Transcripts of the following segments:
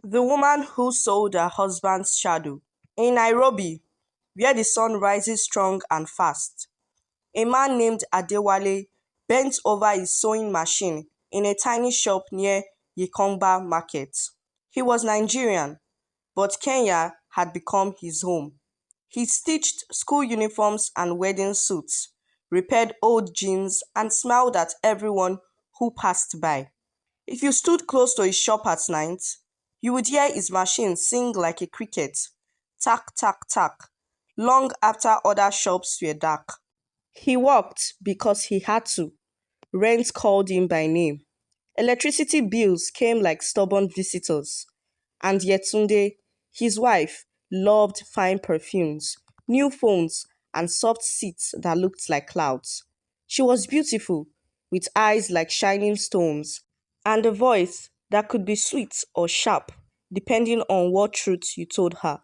The woman who sold her husband's shadow. In Nairobi, where the sun rises strong and fast, a man named Adewale bent over his sewing machine in a tiny shop near Yikomba Market. He was Nigerian, but Kenya had become his home. He stitched school uniforms and wedding suits, repaired old jeans, and smiled at everyone who passed by. If you stood close to his shop at night, you would hear his machine sing like a cricket, tack, tack, tack, long after other shops were dark. He worked because he had to. Rent called him by name. Electricity bills came like stubborn visitors. And Yetunde, his wife, loved fine perfumes, new phones, and soft seats that looked like clouds. She was beautiful, with eyes like shining stones, and a voice that could be sweet or sharp, depending on what truth you told her.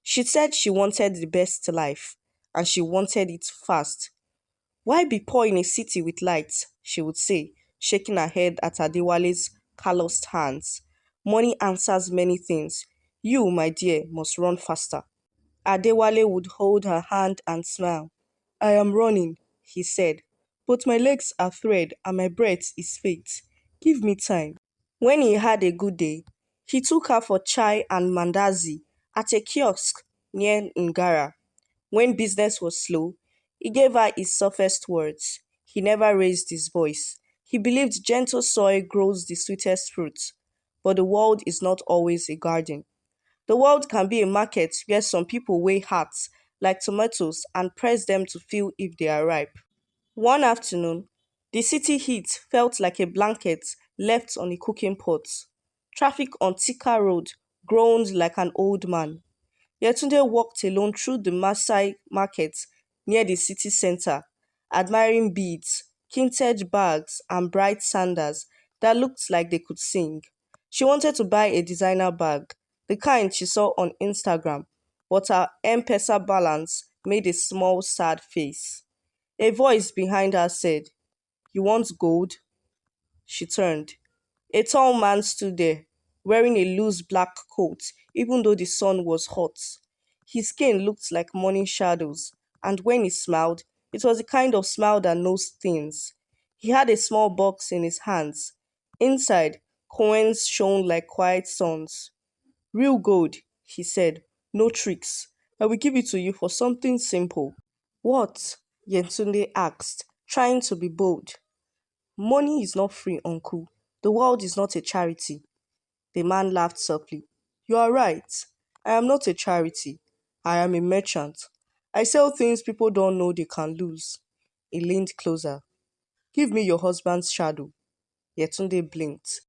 She said she wanted the best life, and she wanted it fast. Why be poor in a city with lights? She would say, shaking her head at Adewale's calloused hands. Money answers many things. You, my dear, must run faster. Adewale would hold her hand and smile. I am running, he said, but my legs are thread and my breath is fate. Give me time. When he had a good day, he took her for chai and mandazi at a kiosk near Ngara. When business was slow, he gave her his softest words. He never raised his voice. He believed gentle soil grows the sweetest fruit. But the world is not always a garden. The world can be a market where some people weigh hearts like tomatoes and press them to feel if they are ripe. One afternoon, the city heat felt like a blanket left on a cooking pot. Traffic on Thika Road groaned like an old man. Yetunde walked alone through the Maasai market near the city center, admiring beads, kinted bags, and bright sandals that looked like they could sing. She wanted to buy a designer bag, the kind she saw on Instagram, but her M-Pesa balance made a small sad face. A voice behind her said, You want gold? She turned. A tall man stood there, wearing a loose black coat, even though the sun was hot. His skin looked like morning shadows, and when he smiled, it was the kind of smile that knows things. He had a small box in his hands. Inside, coins shone like quiet suns. Real gold, he said, no tricks. I will give it to you for something simple. What? Yentunde asked, trying to be bold. Money is not free, uncle. The world is not a charity. The man laughed softly. You are right. I am not a charity. I am a merchant. I sell things people don't know they can lose. He leaned closer. Give me your husband's shadow. Yetunde blinked.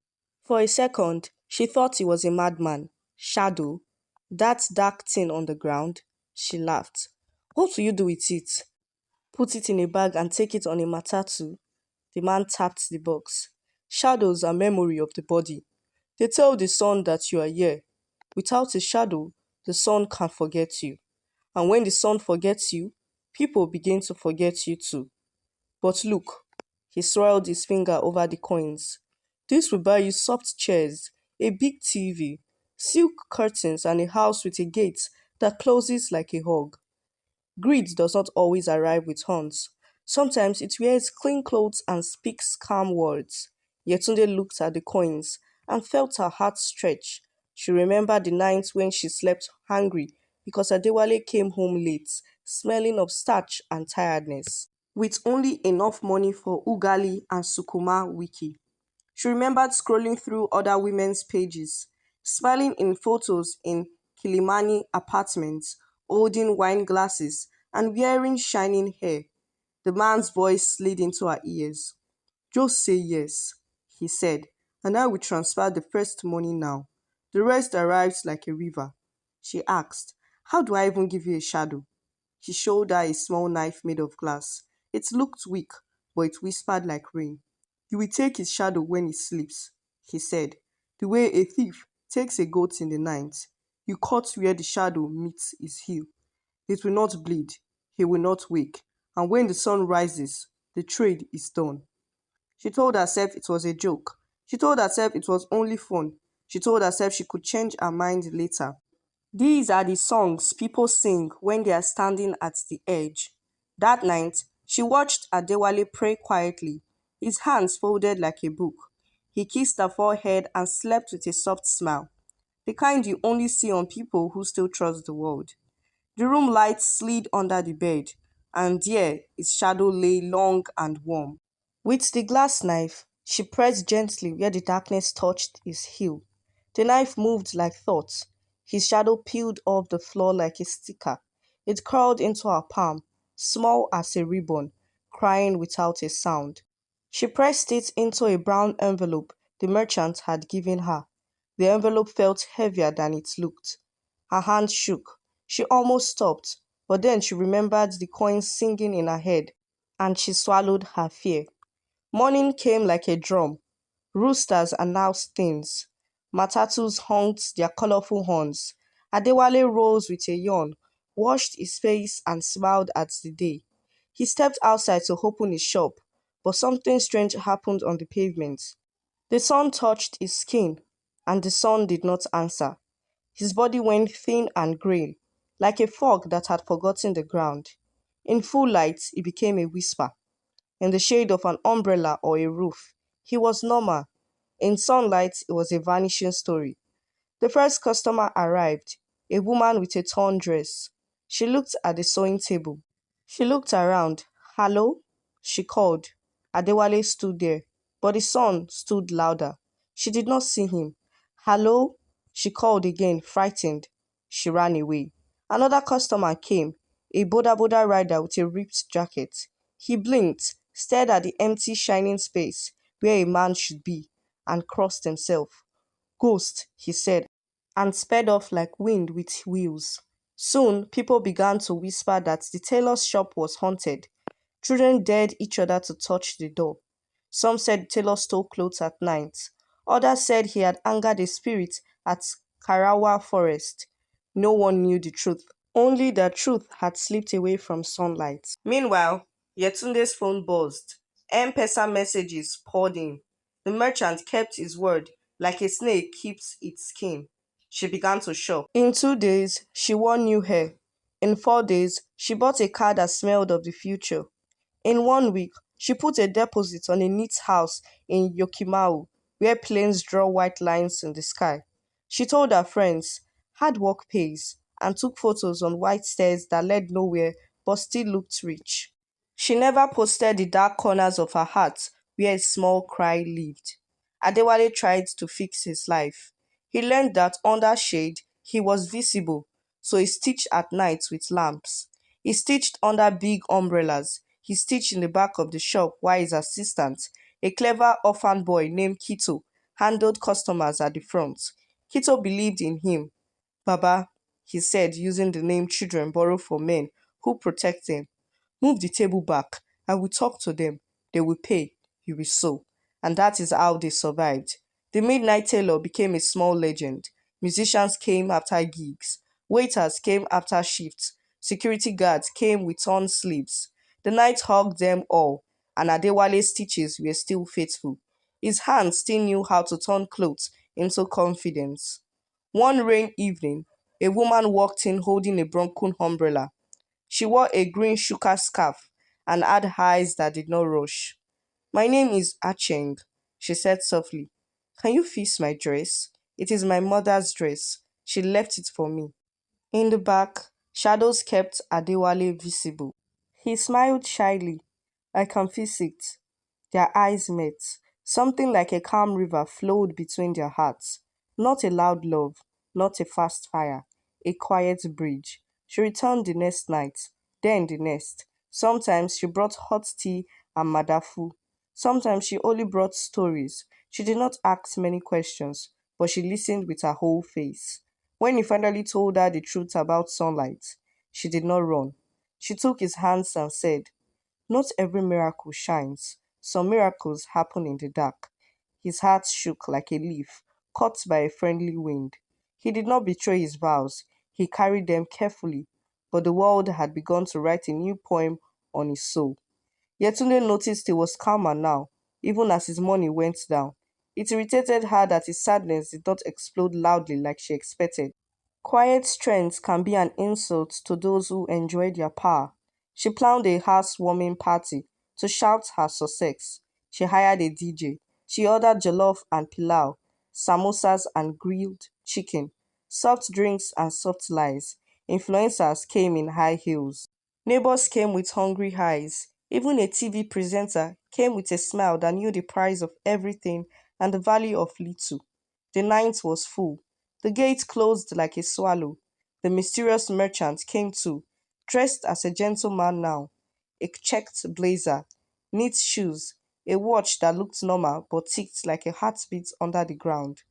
For a second, she thought he was a madman. Shadow? That dark thing on the ground? She laughed. What will you do with it? Put it in a bag and take it on a matatu. The man tapped the box. Shadows are memory of the body. They tell the sun that you are here. Without a shadow, the sun can forget you. And when the sun forgets you, people begin to forget you too. But look, he swirled his finger over the coins. This will buy you soft chairs, a big TV, silk curtains, and a house with a gate that closes like a hug. Greed does not always arrive with horns. Sometimes it wears clean clothes and speaks calm words. Yetunde looked at the coins and felt her heart stretch. She remembered the nights when she slept hungry because Adewale came home late, smelling of starch and tiredness, with only enough money for ugali and sukuma wiki. She remembered scrolling through other women's pages, smiling in photos in Kilimani apartments, holding wine glasses, and wearing shining hair. The man's voice slid into her ears. Just say yes, he said, and I will transfer the first money now. The rest arrives like a river. She asked, How do I even give you a shadow? He showed her a small knife made of glass. It looked weak, but it whispered like rain. You will take his shadow when he sleeps, he said, the way a thief takes a goat in the night. You cut where the shadow meets his heel. It will not bleed, he will not wake, and when the sun rises, the trade is done. She told herself it was a joke. She told herself it was only fun. She told herself she could change her mind later. These are the songs people sing when they are standing at the edge. That night, she watched Adewale pray quietly, his hands folded like a book. He kissed her forehead and slept with a soft smile, the kind you only see on people who still trust the world. The room light slid under the bed, and there its shadow lay long and warm. With the glass knife, she pressed gently where the darkness touched his heel. The knife moved like thought. His shadow peeled off the floor like a sticker. It crawled into her palm, small as a ribbon, crying without a sound. She pressed it into a brown envelope the merchant had given her. The envelope felt heavier than it looked. Her hand shook. She almost stopped, but then she remembered the coins singing in her head, and she swallowed her fear. Morning came like a drum. Roosters announced things. Matatus honked their colorful horns. Adewale rose with a yawn, washed his face, and smiled at the day. He stepped outside to open his shop, but something strange happened on the pavement. The sun touched his skin, and the sun did not answer. His body went thin and grey, like a fog that had forgotten the ground. In full light, it became a whisper. In the shade of an umbrella or a roof, he was normal. In sunlight, it was a vanishing story. The first customer arrived, a woman with a torn dress. She looked at the sewing table. She looked around. "Hello?" she called. Adewale stood there, but the son stood louder. She did not see him. "Hello?" she called again, frightened. She ran away. Another customer came, a Boda Boda rider with a ripped jacket. He blinked, stared at the empty, shining space where a man should be, and crossed himself. "Ghost," he said, and sped off like wind with wheels. Soon, people began to whisper that the tailor's shop was haunted. Children dared each other to touch the door. Some said the tailor stole clothes at night. Others said he had angered a spirit at Karawa Forest. No one knew the truth. Only the truth had slipped away from sunlight. Meanwhile, Yetunde's phone buzzed. M-Pesa messages poured in. The merchant kept his word, like a snake keeps its skin. She began to shop. In 2 days, she wore new hair. In 4 days, she bought a car that smelled of the future. In 1 week, she put a deposit on a neat house in Yokimau, where planes draw white lines in the sky. She told her friends, hard work pays, and took photos on white stairs that led nowhere but still looked rich. She never posted the dark corners of her heart where a small cry lived. Adewale tried to fix his life. He learned that under shade he was visible, so he stitched at night with lamps. He stitched under big umbrellas. He stitched in the back of the shop while his assistant, a clever orphan boy named Kito, handled customers at the front. Kito believed in him. "Baba," he said, using the name children borrow for men who protect them. "Move the table back. I will talk to them. They will pay. You will sew." And that is how they survived. The midnight tailor became a small legend. Musicians came after gigs. Waiters came after shifts. Security guards came with torn sleeves. The night hugged them all, and Adewale's stitches were still faithful. His hands still knew how to turn clothes into confidence. One rain evening, a woman walked in holding a broken umbrella. She wore a green shuka scarf and had eyes that did not rush. "My name is Acheng," she said softly. "Can you fix my dress? It is my mother's dress. She left it for me." In the back, shadows kept Adewale visible. He smiled shyly. "I can fix it." Their eyes met. Something like a calm river flowed between their hearts. Not a loud love, not a fast fire, a quiet bridge. She returned the next night, then the next. Sometimes she brought hot tea and madafu. Sometimes she only brought stories. She did not ask many questions, but she listened with her whole face. When he finally told her the truth about sunlight, she did not run. She took his hands and said, "Not every miracle shines. Some miracles happen in the dark." His heart shook like a leaf caught by a friendly wind. He did not betray his vows. He carried them carefully, but the world had begun to write a new poem on his soul. Yetunde noticed he was calmer now, even as his money went down. It irritated her that his sadness did not explode loudly like she expected. Quiet strength can be an insult to those who enjoy their power. She planned a housewarming party to shout her success. She hired a DJ. She ordered jollof and pilau, samosas and grilled chicken, soft drinks and soft lies. Influencers came in high heels. Neighbors came with hungry eyes. Even a TV presenter came with a smile that knew the price of everything and the value of little. The night was full. The gate closed like a swallow. The mysterious merchant came too, dressed as a gentleman now. A checked blazer, neat shoes, a watch that looked normal but ticked like a heartbeat under the ground.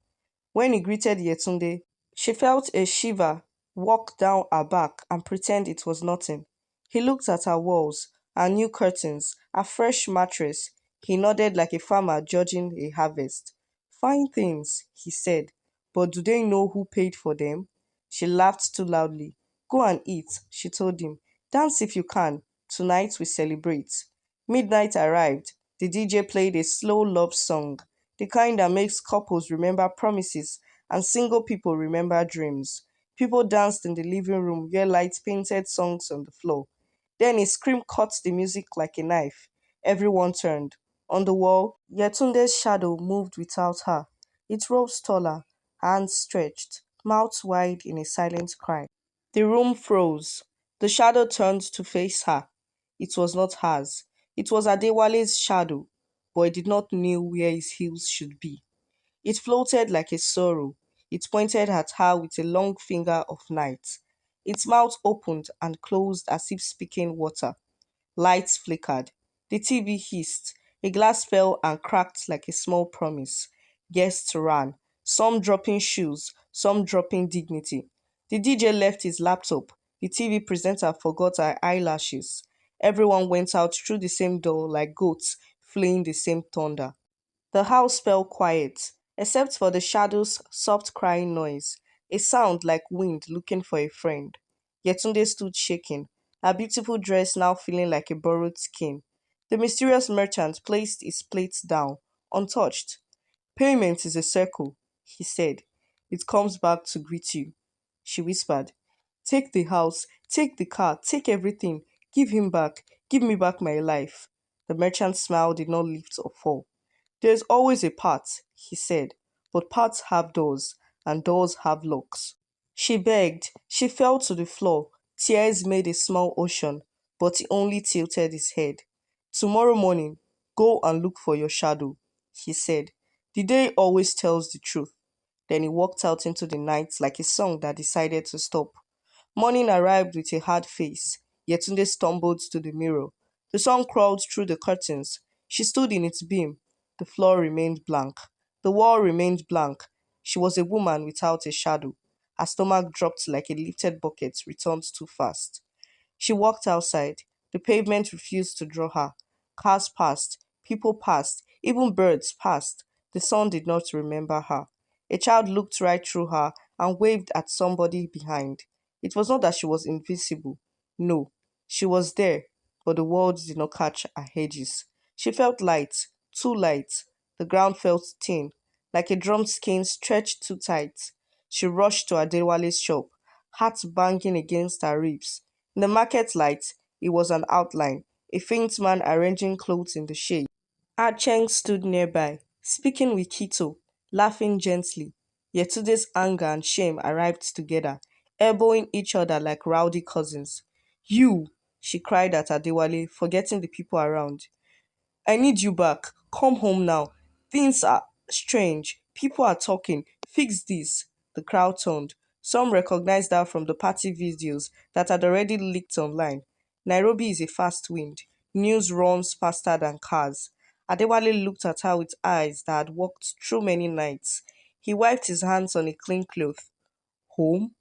When he greeted Yetunde, she felt a shiver walk down her back and pretend it was nothing. He looked at her walls, her new curtains, her fresh mattress. He nodded like a farmer judging a harvest. Fine things, he said, but do they know who paid for them? She laughed too loudly. Go and eat, she told him. Dance if you can. Tonight we celebrate. Midnight arrived. The DJ played a slow love song, the kind that makes couples remember promises and single people remember dreams. People danced in the living room where lights painted songs on the floor. Then a scream cut the music like a knife. Everyone turned. On the wall, Yetunde's shadow moved without her. It rose taller, hands stretched, mouth wide in a silent cry. The room froze. The shadow turned to face her. It was not hers. It was Adewale's shadow, but it did not know where his heels should be. It floated like a sorrow. It pointed at her with a long finger of night. Its mouth opened and closed as if speaking water. Lights flickered. The TV hissed. A glass fell and cracked like a small promise. Guests ran, some dropping shoes, some dropping dignity. The DJ left his laptop. The TV presenter forgot her eyelashes. Everyone went out through the same door like goats fleeing the same thunder. The house fell quiet, except for the shadow's soft crying noise, a sound like wind looking for a friend. Yetunde stood shaking, her beautiful dress now feeling like a borrowed skin. The mysterious merchant placed his plates down, untouched. Payment is a circle, he said. It comes back to greet you. She whispered, take the house, take the car, take everything. Give him back. Give me back my life. The merchant's smile did not lift or fall. There's always a path, he said, but paths have doors, and doors have locks. She begged. She fell to the floor. Tears made a small ocean, but he only tilted his head. Tomorrow morning, go and look for your shadow, he said. The day always tells the truth. Then he walked out into the night like a song that decided to stop. Morning arrived with a hard face. Yetunde stumbled to the mirror. The sun crawled through the curtains. She stood in its beam. The floor remained blank. The wall remained blank. She was a woman without a shadow. Her stomach dropped like a lifted bucket returned too fast. She walked outside. The pavement refused to draw her. Cars passed, people passed, even birds passed. The sun did not remember her. A child looked right through her and waved at somebody behind. It was not that she was invisible. No, she was there, but the world did not catch her edges. She felt light, too light. The ground felt thin, like a drum skin stretched too tight. She rushed to Adewale's shop, heart banging against her ribs. In the market light, it was an outline, a faint man arranging clothes in the shade. Ah Cheng stood nearby, speaking with Kito, laughing gently. Yetunde's anger and shame arrived together, elbowing each other like rowdy cousins. You! She cried at Adewale, forgetting the people around. I need you back. Come home now. Things are strange. People are talking. Fix this. The crowd turned. Some recognized her from the party videos that had already leaked online. Nairobi is a fast wind. News runs faster than cars. Adewale looked at her with eyes that had walked through many nights. He wiped his hands on a clean cloth. Home?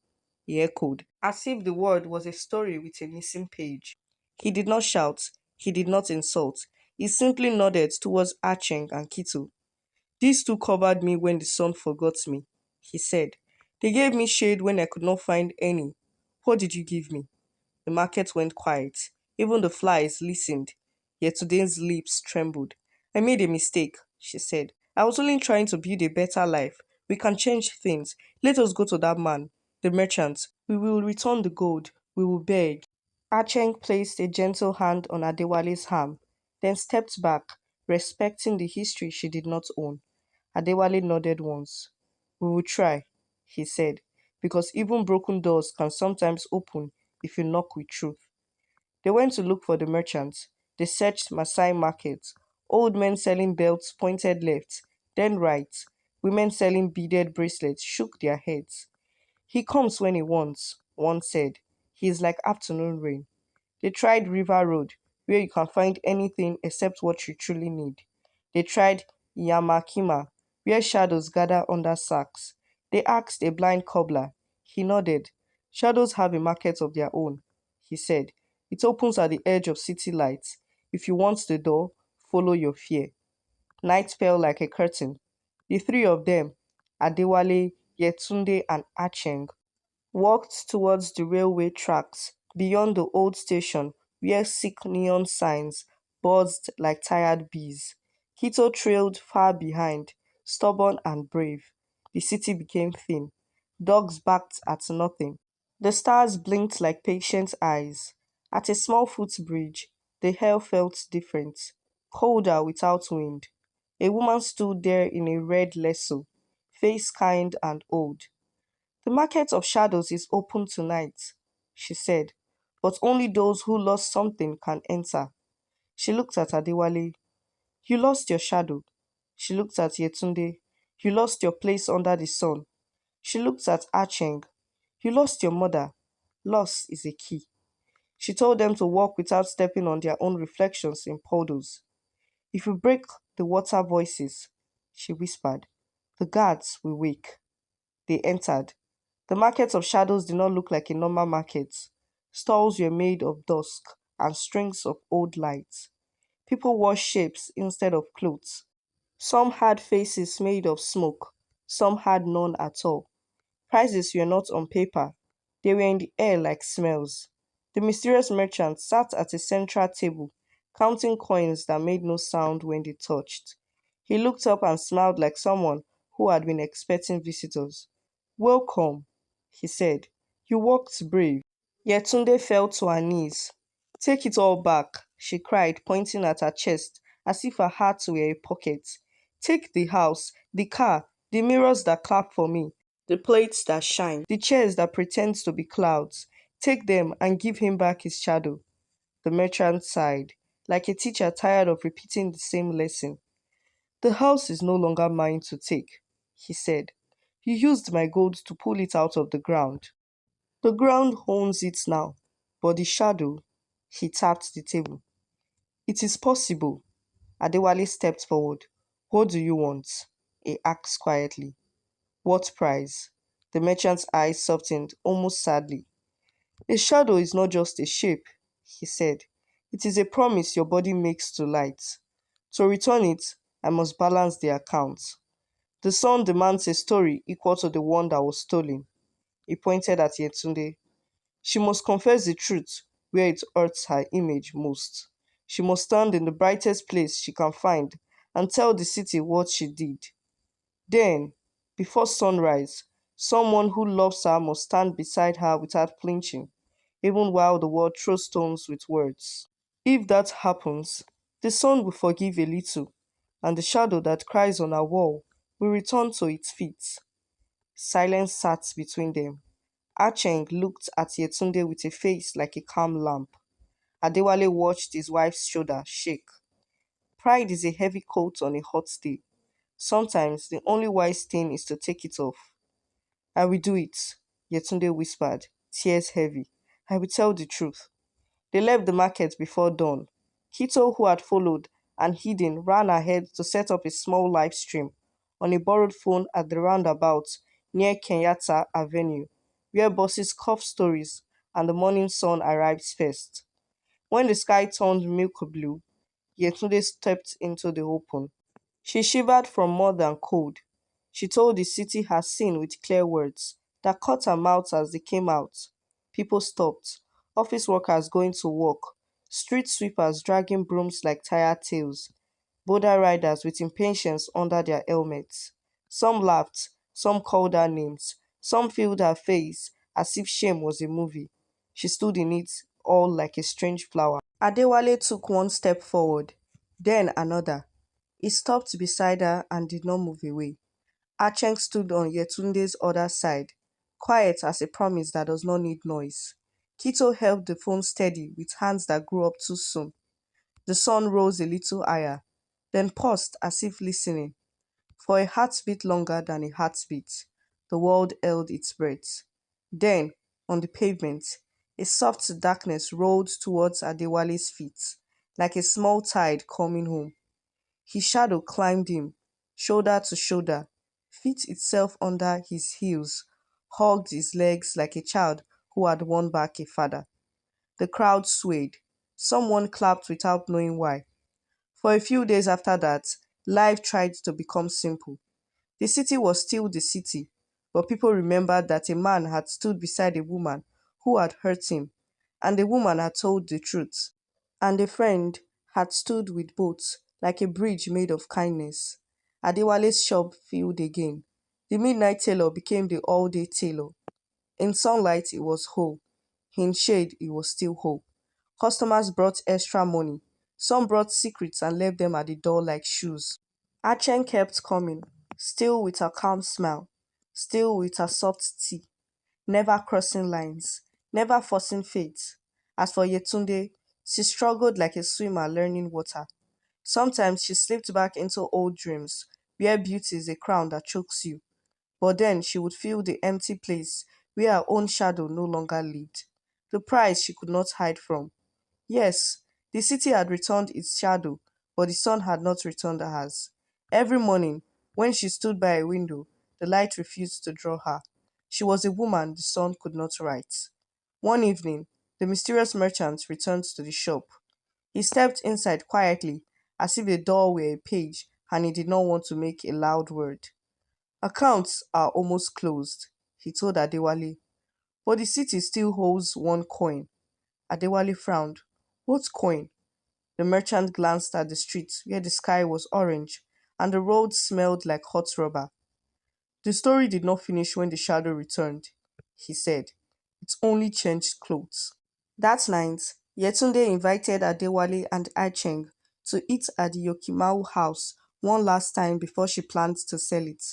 He echoed, as if the word was a story with a missing page. He did not shout. He did not insult. He simply nodded towards Acheng and Kito. These two covered me when the sun forgot me, he said. They gave me shade when I could not find any. What did you give me? The market went quiet. Even the flies listened. Yet today's lips trembled. I made a mistake, she said. I was only trying to build a better life. We can change things. Let us go to that man, the merchant. We will return the gold. We will beg. Acheng placed a gentle hand on Adewale's arm, then stepped back, respecting the history she did not own. Adewale nodded once. We will try, he said, because even broken doors can sometimes open if you knock with truth. They went to look for the merchants. They searched Masai markets. Old men selling belts pointed left, then right. Women selling beaded bracelets shook their heads. He comes when he wants, one said. He is like afternoon rain. They tried River Road, where you can find anything except what you truly need. They tried Yamakima, where shadows gather under sacks. They asked a blind cobbler. He nodded. Shadows have a market of their own, he said. It opens at the edge of city lights. If you want the door, follow your fear. Night fell like a curtain. The three of them, Adewale, Yetunde, and Acheng, walked towards the railway tracks beyond the old station where sick neon signs buzzed like tired bees. Quito trailed far behind, stubborn and brave. The city became thin. Dogs barked at nothing. The stars blinked like patient eyes. At a small footbridge, the air felt different, colder without wind. A woman stood there in a red lasso, face kind and old. The market of shadows is open tonight, she said, but only those who lost something can enter. She looked at Adewale. You lost your shadow. She looked at Yetunde. You lost your place under the sun. She looked at Acheng. You lost your mother. Loss is a key. She told them to walk without stepping on their own reflections in puddles. If we break the water voices, she whispered, the guards will wake. They entered. The market of shadows did not look like a normal market. Stalls were made of dusk and strings of old lights. People wore shapes instead of clothes. Some had faces made of smoke, some had none at all. Prices were not on paper, they were in the air like smells. The mysterious merchant sat at a central table, counting coins that made no sound when they touched. He looked up and smiled like someone who had been expecting visitors. Welcome, he said. You walked brave. Yetunde fell to her knees. Take it all back, she cried, pointing at her chest as if her heart were a pocket. Take the house, the car, the mirrors that clap for me, the plates that shine, the chairs that pretend to be clouds. Take them and give him back his shadow. The merchant sighed, like a teacher tired of repeating the same lesson. The house is no longer mine to take, he said. You used my gold to pull it out of the ground. The ground owns it now, but the shadow, he tapped the table. It is possible. Adewale stepped forward. What do you want? He asked quietly. What price? The merchant's eyes softened almost sadly. A shadow is not just a shape, he said. It is a promise your body makes to light. To return it, I must balance the account. The sun demands a story equal to the one that was stolen. He pointed at Yetunde. She must confess the truth where it hurts her image most. She must stand in the brightest place she can find and tell the city what she did. Then, before sunrise, someone who loves her must stand beside her without flinching, even while the world throws stones with words. If that happens, the sun will forgive a little, and the shadow that cries on our wall will return to its feet. Silence sat between them. Acheng looked at Yetunde with a face like a calm lamp. Adewale watched his wife's shoulder shake. Pride is a heavy coat on a hot day. Sometimes the only wise thing is to take it off. I will do it, Yetunde whispered, tears heavy. I will tell the truth. They left the market before dawn. Kito, who had followed and hidden, ran ahead to set up a small live stream on a borrowed phone at the roundabout near Kenyatta Avenue, where buses coughed stories and the morning sun arrived first. When the sky turned milk blue, Yetunde stepped into the open. She shivered from more than cold. She told the city her sin with clear words that cut her mouth as they came out. People stopped, office workers going to work, street sweepers dragging brooms like tired tails. boulder riders with impatience under their helmets. Some laughed, some called her names, some filled her face as if shame was a movie. She stood in it all like a strange flower. Adewale took one step forward, then another. He stopped beside her and did not move away. Acheng stood on Yetunde's other side, quiet as a promise that does not need noise. Kito held the phone steady with hands that grew up too soon. The sun rose a little higher, then paused as if listening. For a heartbeat longer than a heartbeat, the world held its breath. Then, on the pavement, a soft darkness rolled towards Adewale's feet, like a small tide coming home. His shadow climbed him, shoulder to shoulder, fit itself under his heels, hugged his legs like a child who had won back a father. The crowd swayed. Someone clapped without knowing why. For a few days after that, life tried to become simple. The city was still the city, but people remembered that a man had stood beside a woman who had hurt him, and the woman had told the truth, and a friend had stood with both, like a bridge made of kindness. Adewale's shop filled again. The midnight tailor became the all-day tailor. In sunlight, it was whole. In shade, it was still whole. Customers brought extra money. Some brought secrets and left them at the door like shoes. Achen kept coming, still with her calm smile, still with her soft tea, never crossing lines, never forcing fate. As for Yetunde, she struggled like a swimmer learning water. Sometimes she slipped back into old dreams, where beauty is a crown that chokes you. But then she would feel the empty place where her own shadow no longer lived. The price she could not hide from. Yes, the city had returned its shadow, but the sun had not returned hers. Every morning, when she stood by a window, the light refused to draw her. She was a woman the sun could not write. One evening, the mysterious merchant returned to the shop. He stepped inside quietly, as if the door were a page and he did not want to make a loud word. Accounts are almost closed, he told Adewale, but the city still holds one coin. Adewale frowned. What coin? The merchant glanced at the street where the sky was orange and the road smelled like hot rubber. The story did not finish when the shadow returned, he said. It only changed clothes. That night, Yetunde invited Adewale and Acheng to eat at the Yokimau house one last time before she planned to sell it.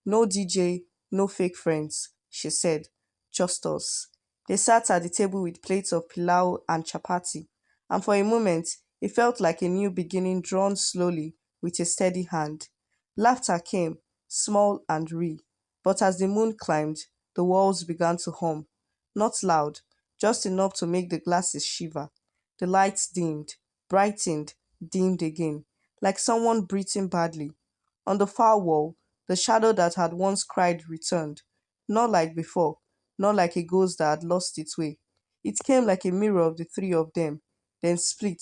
No DJ, no fake friends, she said. Just us. They sat at the table with plates of pilau and chapati, and for a moment it felt like a new beginning drawn slowly with a steady hand. Laughter came, small and real, but as the moon climbed, the walls began to hum. Not loud, just enough to make the glasses shiver. The lights dimmed, brightened, dimmed again, like someone breathing badly. On the far wall, the shadow that had once cried returned, not like before, not like a ghost that had lost its way. It came like a mirror of the three of them, then split,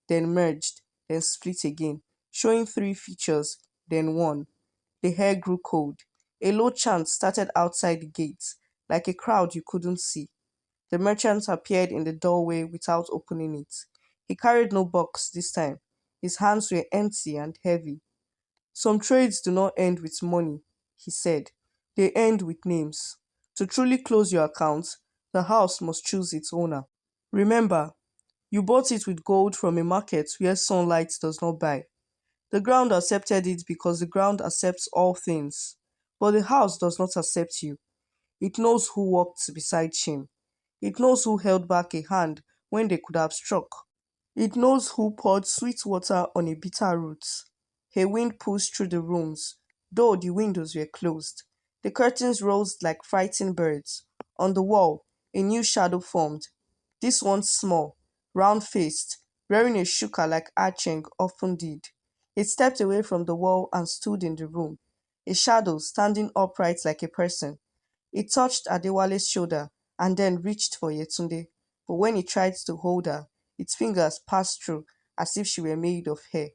then merged, then split again, showing three features, then one. The hair grew cold. A low chant started outside the gates, like a crowd you couldn't see. The merchant appeared in the doorway without opening it. He carried no box this time. His hands were empty and heavy. Some trades do not end with money, he said. They end with names. To truly close your account, the house must choose its owner. Remember, you bought it with gold from a market where sunlight does not buy. The ground accepted it because the ground accepts all things. But the house does not accept you. It knows who walked beside him. It knows who held back a hand when they could have struck. It knows who poured sweet water on a bitter root. A wind pushed through the rooms, though the windows were closed. The curtains rose like frightened birds. On the wall, a new shadow formed. This one small, round-faced, wearing a shuka like Acheng often did. It stepped away from the wall and stood in the room, a shadow standing upright like a person. It touched Adewale's shoulder and then reached for Yetunde, but when he tried to hold her, its fingers passed through as if she were made of hair.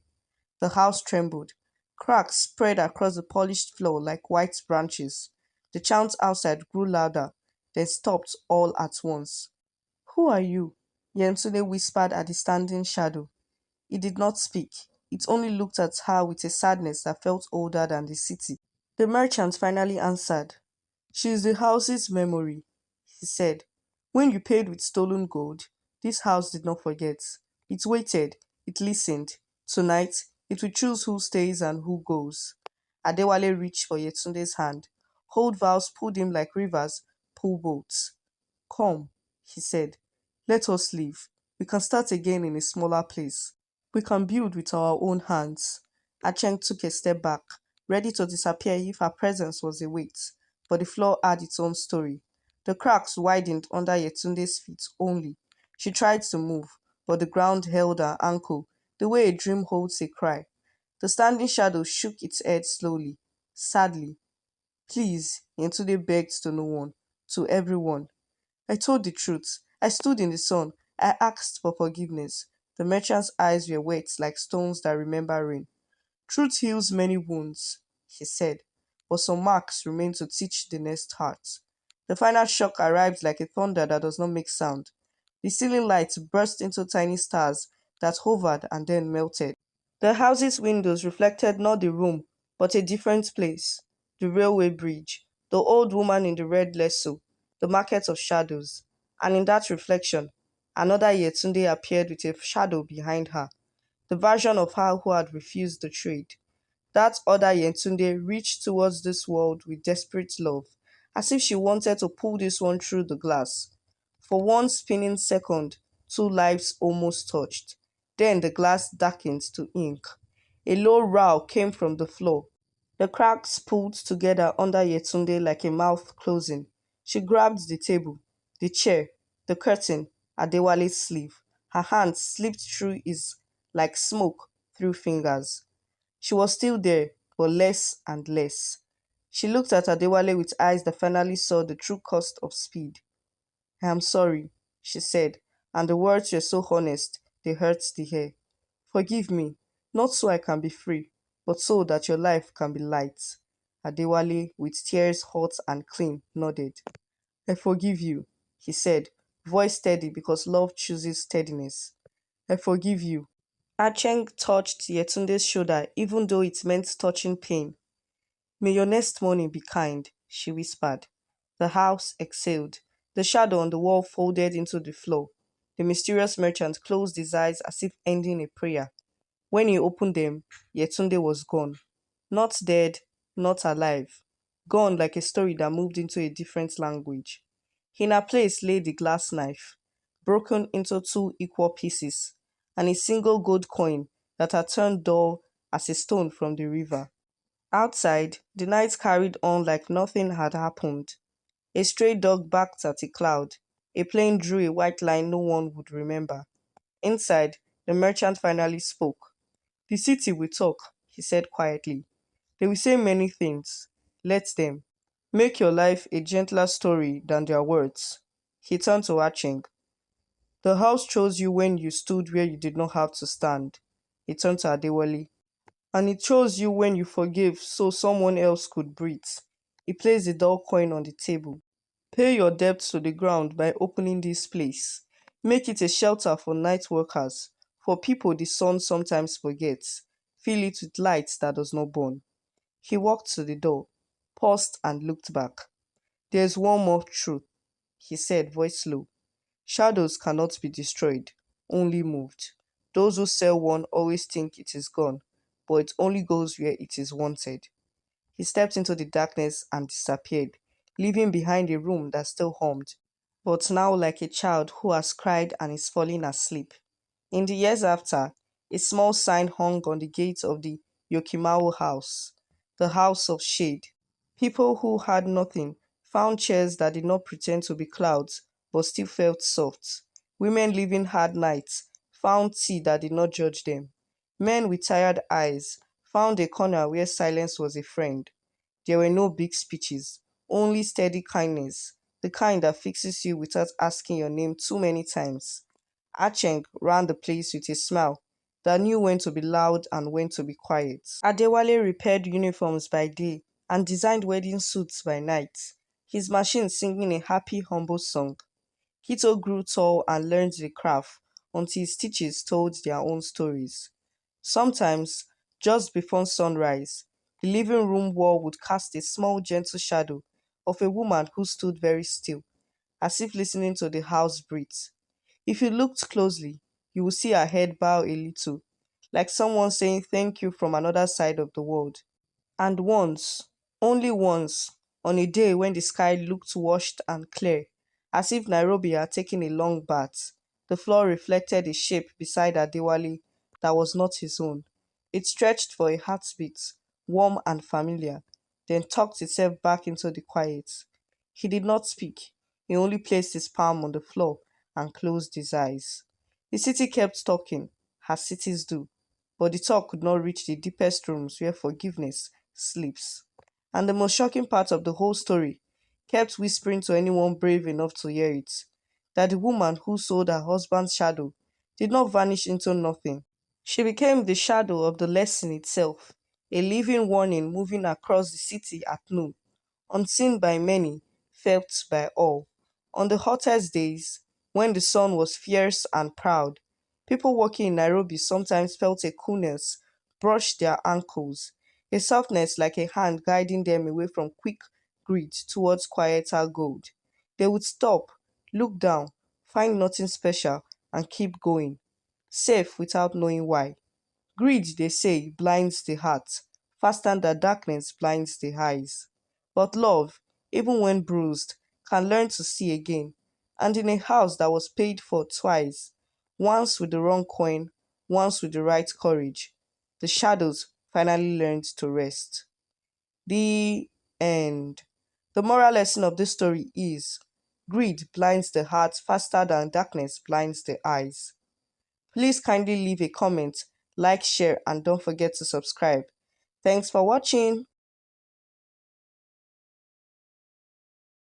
The house trembled. Cracks spread across the polished floor like white branches. The chant outside grew louder, then stopped all at once. Who are you? Yentune whispered at the standing shadow. He did not speak. It only looked at her with a sadness that felt older than the city. The merchant finally answered. She is the house's memory, he said. When you paid with stolen gold, this house did not forget. It waited, it listened. Tonight, it will choose who stays and who goes. Adewale reached for Yetunde's hand. Old vows pulled him like rivers pull boats. Come, he said. Let us leave. We can start again in a smaller place. We can build with our own hands. Acheng took a step back, ready to disappear if her presence was a weight, but the floor had its own story. The cracks widened under Yetunde's feet only. She tried to move, but the ground held her ankle, the way a dream holds a cry. The standing shadow shook its head slowly, sadly. Please, Yetunde begged to no one, to everyone. I told the truth. I stood in the sun. I asked for forgiveness. The merchant's eyes were wet like stones that remember rain. Truth heals many wounds, he said, but some marks remain to teach the next heart. The final shock arrived like a thunder that does not make sound. The ceiling lights burst into tiny stars that hovered and then melted. The house's windows reflected not the room, but a different place. The railway bridge, the old woman in the red lasso, the market of shadows. And in that reflection, another Yetunde appeared with a shadow behind her, the version of her who had refused the trade. That other Yetunde reached towards this world with desperate love, as if she wanted to pull this one through the glass. For one spinning second, two lives almost touched. Then the glass darkened to ink. A low row came from the floor. The cracks pulled together under Yetunde like a mouth closing. She grabbed the table, the chair, the curtain, Adewale's sleeve. Her hand slipped through his like smoke through fingers. She was still there, but less and less. She looked at Adewale with eyes that finally saw the true cost of speed. I am sorry, she said, and the words were so honest they hurt the hair. Forgive me, not so I can be free, but so that your life can be light. Adewale, with tears hot and clean, nodded. I forgive you, he said, voice steady because love chooses steadiness. I forgive you. Acheng touched Yetunde's shoulder even though it meant touching pain. May your next morning be kind, she whispered. The house exhaled. The shadow on the wall folded into the floor. The mysterious merchant closed his eyes as if ending a prayer. When he opened them, Yetunde was gone. Not dead, not alive. Gone like a story that moved into a different language. In her place lay the glass knife, broken into two equal pieces, and a single gold coin that had turned dull as a stone from the river. Outside, the night carried on like nothing had happened. A stray dog barked at a cloud. A plane drew a white line no one would remember. Inside, the merchant finally spoke. The city will talk, he said quietly. They will say many things. Let them. Make your life a gentler story than their words. He turned to Aching. The house chose you when you stood where you did not have to stand. He turned to Adewale. And it chose you when you forgave so someone else could breathe. He placed the dull coin on the table. Pay your debts to the ground by opening this place. Make it a shelter for night workers, for people the sun sometimes forgets. Fill it with light that does not burn. He walked to the door, paused and looked back. There's one more truth, he said, voice low. Shadows cannot be destroyed, only moved. Those who sell one always think it is gone, but it only goes where it is wanted. He stepped into the darkness and disappeared, leaving behind a room that still hummed, but now like a child who has cried and is falling asleep. In the years after, a small sign hung on the gate of the Yokimau house, the house of shade. People who had nothing found chairs that did not pretend to be clouds but still felt soft. Women living hard nights found tea that did not judge them. Men with tired eyes found a corner where silence was a friend. There were no big speeches, only steady kindness, the kind that fixes you without asking your name too many times. Acheng ran the place with a smile that knew when to be loud and when to be quiet. Adewale repaired uniforms by day and designed wedding suits by night, his machine singing a happy, humble song. Kito grew tall and learned the craft until his stitches told their own stories. Sometimes, just before sunrise, the living room wall would cast a small, gentle shadow of a woman who stood very still, as if listening to the house breathe. If you looked closely, you would see her head bow a little, like someone saying thank you from another side of the world. And once, only once, on a day when the sky looked washed and clear, as if Nairobi had taken a long bath, the floor reflected a shape beside Adewale that was not his own. It stretched for a heartbeat, warm and familiar, then tucked itself back into the quiet. He did not speak. He only placed his palm on the floor and closed his eyes. The city kept talking, as cities do, but the talk could not reach the deepest rooms where forgiveness sleeps. And the most shocking part of the whole story kept whispering to anyone brave enough to hear it that the woman who sold her husband's shadow did not vanish into nothing. She became the shadow of the lesson itself, a living warning moving across the city at noon, unseen by many, felt by all. On the hottest days, when the sun was fierce and proud, people walking in Nairobi sometimes felt a coolness brush their ankles, a softness like a hand guiding them away from quick greed towards quieter gold. They would stop, look down, find nothing special, and keep going, safe without knowing why. Greed, they say, blinds the heart, faster than darkness blinds the eyes. But love, even when bruised, can learn to see again. And in a house that was paid for twice, once with the wrong coin, once with the right courage, the shadows finally learned to rest. The end. The moral lesson of this story is greed blinds the heart faster than darkness blinds the eyes. Please kindly leave a comment, like, share, and don't forget to subscribe. Thanks for watching.